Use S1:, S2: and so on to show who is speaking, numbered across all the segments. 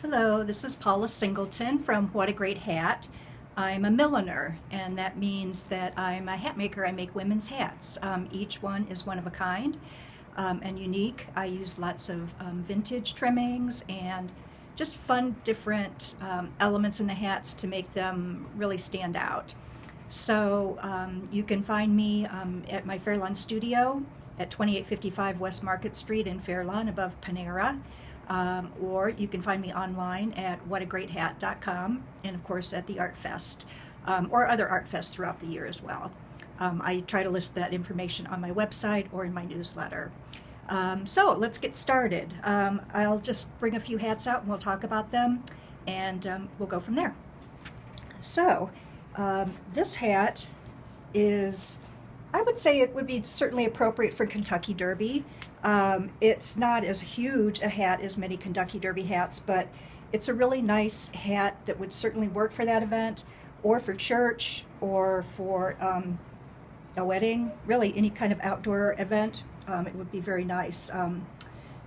S1: Hello, this is Paula Singleton from What a Great Hat. I'm a milliner, and that means that I'm a hat maker. I make women's hats. Each one is one of a kind and unique. I use lots of vintage trimmings and just fun, different elements in the hats to make them really stand out. So you can find me at my Fairlawn studio at 2855 West Market Street in Fairlawn above Panera. Or you can find me online at whatagreathat.com and of course at the Art Fest or other Art Fests throughout the year as well. I try to list that information on my website or in my newsletter. So let's get started. I'll just bring a few hats out and we'll talk about them and we'll go from there. So this hat is, I would say it would be certainly appropriate for Kentucky Derby. It's not as huge a hat as many Kentucky Derby hats, but it's a really nice hat that would certainly work for that event, or for church, or for a wedding, really any kind of outdoor event. It would be very nice.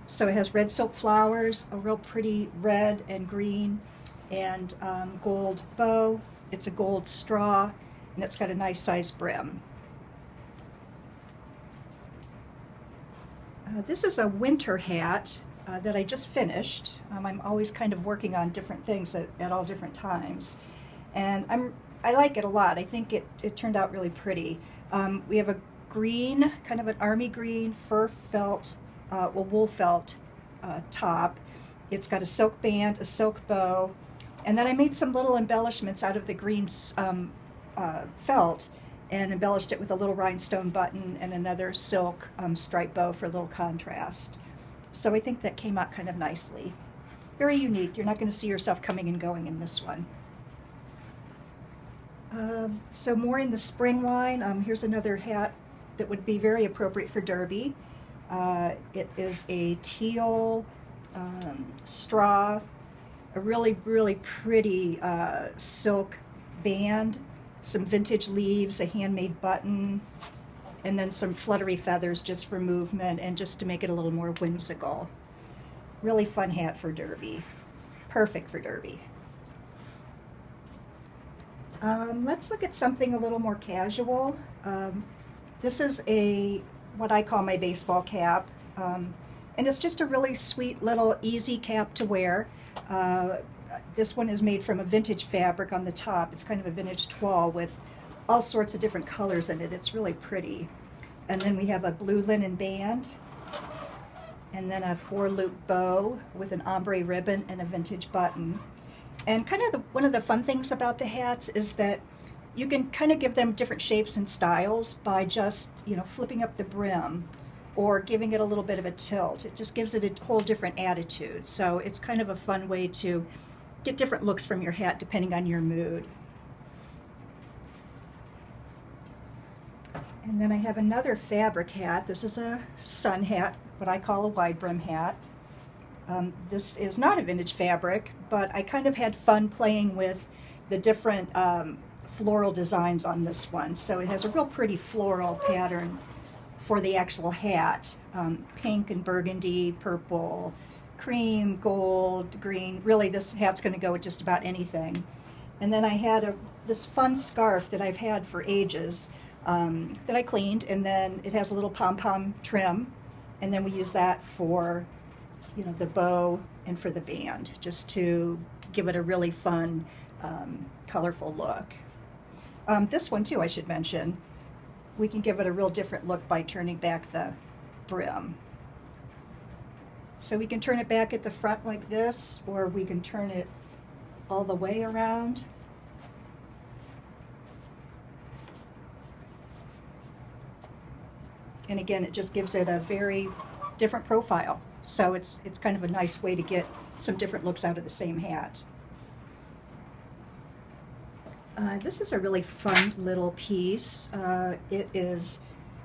S1: So it has red silk flowers, a real pretty red and green, and gold bow. It's a gold straw, and it's got a nice sized brim. This is a winter hat that I just finished. I'm always kind of working on different things at all different times. And I like it a lot. I think it turned out really pretty. We have a green, kind of an army green fur felt, wool felt top. It's got a silk band, a silk bow, and then I made some little embellishments out of the green felt and embellished it with a little rhinestone button and another silk stripe bow for a little contrast. So I think that came out kind of nicely. Very unique. You're not going to see yourself coming and going in this one. So more in the spring line, here's another hat that would be very appropriate for Derby. It is a teal straw, a really, really pretty silk band, some vintage leaves, a handmade button, and then some fluttery feathers just for movement and just to make it a little more whimsical. Really fun hat for Derby. Perfect for Derby. Let's look at something a little more casual. This is what I call my baseball cap, and it's just a really sweet little easy cap to wear. This one is made from a vintage fabric on the top. It's kind of a vintage toile with all sorts of different colors in it. It's really pretty. And then we have a blue linen band, and then a 4-loop bow with an ombre ribbon and a vintage button. And kind of one of the fun things about the hats is that you can kind of give them different shapes and styles by just, flipping up the brim or giving it a little bit of a tilt. It just gives it a whole different attitude. So it's kind of a fun way to get different looks from your hat depending on your mood. And then I have another fabric hat. This is a sun hat, what I call a wide brim hat. This is not a vintage fabric, but I kind of had fun playing with the different floral designs on this one. So it has a real pretty floral pattern for the actual hat. Pink and burgundy, purple, cream, gold, green. Really, this hat's going to go with just about anything. And then I had this fun scarf that I've had for ages that I cleaned, and then it has a little pom-pom trim, and then we use that for, the bow and for the band, just to give it a really fun, colorful look. This one, too, I should mention, we can give it a real different look by turning back the brim. So we can turn it back at the front like this, or we can turn it all the way around. And again, it just gives it a very different profile. So it's kind of a nice way to get some different looks out of the same hat. This is a really fun little piece. It is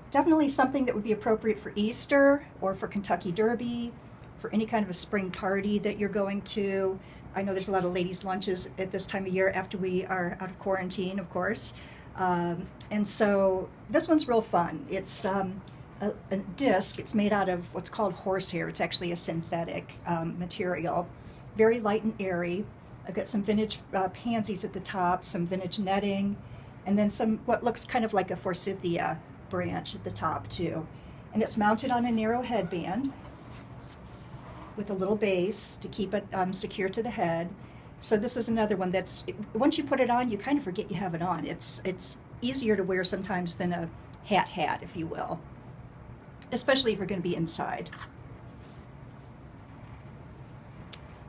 S1: definitely something that would be appropriate for Easter or for Kentucky Derby, for any kind of a spring party that you're going to. I know there's a lot of ladies' lunches at this time of year after we are out of quarantine, of course. And so this one's real fun. It's a disc. It's made out of what's called horsehair. It's actually a synthetic material. very light and airy. I've got some vintage pansies at the top, some vintage netting, and then some what looks kind of like a forsythia branch at the top too. And it's mounted on a narrow headband with a little base to keep it secure to the head. So this is another one that's, once you put it on, you kind of forget you have it on. It's easier to wear sometimes than a hat, if you will, especially if you're going to be inside.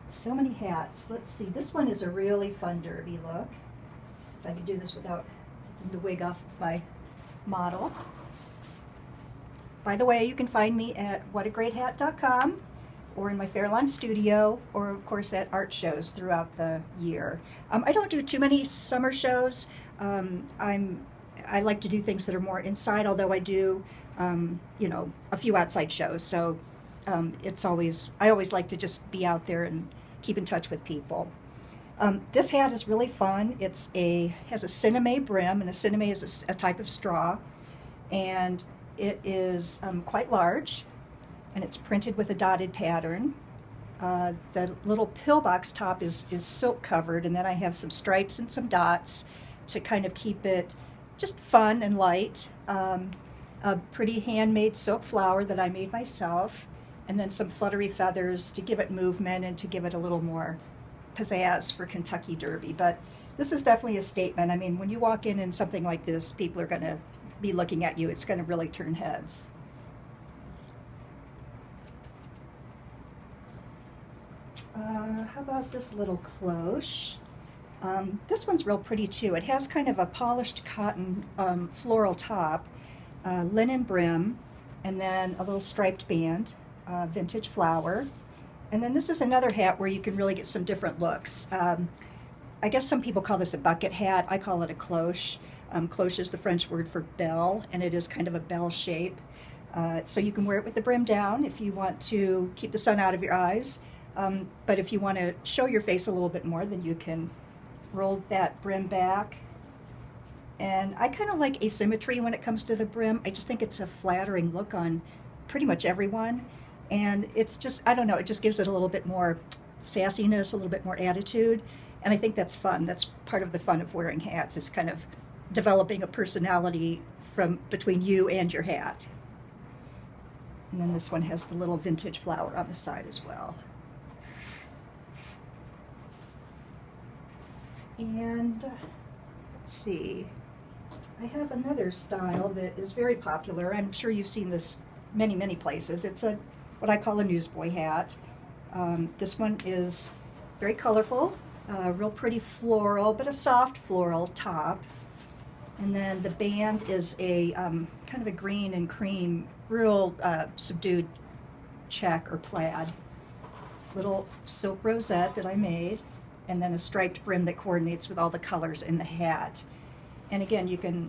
S1: So many hats. Let's see, this one is a really fun derby look. Let's see if I can do this without taking the wig off of my model. By the way, you can find me at whatagreathat.com or in my Fairlawn studio, or of course at art shows throughout the year. I don't do too many summer shows. I like to do things that are more inside, although I do, a few outside shows. So I always like to just be out there and keep in touch with people. This hat is really fun. Has a cinnamon brim, and a cinnamon is a type of straw, and it is quite large, and it's printed with a dotted pattern. The little pillbox top is silk covered, and then I have some stripes and some dots to kind of keep it just fun and light. A pretty handmade silk flower that I made myself, and then some fluttery feathers to give it movement and to give it a little more pizzazz for Kentucky Derby. But this is definitely a statement. I mean, when you walk in something like this, people are going to be looking at you. It's going to really turn heads. How about this little cloche? This one's real pretty too. It has kind of a polished cotton floral top, linen brim, and then a little striped band, vintage flower. And then this is another hat where you can really get some different looks. I guess some people call this a bucket hat. I call it a cloche. Cloche is the French word for bell, and it is kind of a bell shape. So you can wear it with the brim down if you want to keep the sun out of your eyes. But if you want to show your face a little bit more, then you can roll that brim back. And I kind of like asymmetry when it comes to the brim. I just think it's a flattering look on pretty much everyone. And it's just, I don't know, it just gives it a little bit more sassiness, a little bit more attitude. And I think that's fun. That's part of the fun of wearing hats, is kind of developing a personality from between you and your hat. And then this one has the little vintage flower on the side as well. And let's see, I have another style that is very popular. I'm sure you've seen this many places. It's what I call a newsboy hat. This one is very colorful, real pretty floral, but a soft floral top. And then the band is a kind of a green and cream, real subdued check or plaid. Little silk rosette that I made, and then a striped brim that coordinates with all the colors in the hat. And again, you can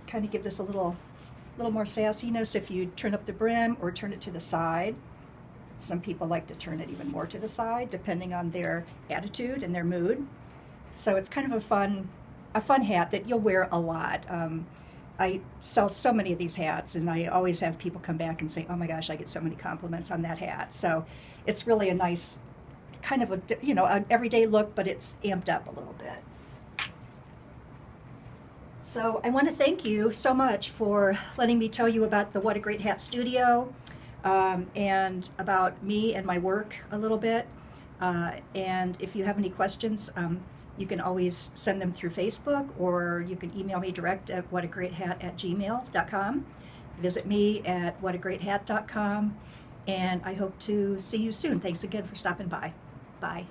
S1: kind of give this a little more sassiness if you turn up the brim or turn it to the side. Some people like to turn it even more to the side, depending on their attitude and their mood. So it's kind of a fun hat that you'll wear a lot. I sell so many of these hats, and I always have people come back and say, "Oh my gosh, I get so many compliments on that hat." So it's really a nice kind of an everyday look, but it's amped up a little bit. So I want to thank you so much for letting me tell you about the What a Great Hat studio, and about me and my work a little bit. And if you have any questions, you can always send them through Facebook, or you can email me direct at whatagreathat@gmail.com. Visit me at whatagreathat.com, and I hope to see you soon. Thanks again for stopping by. Bye.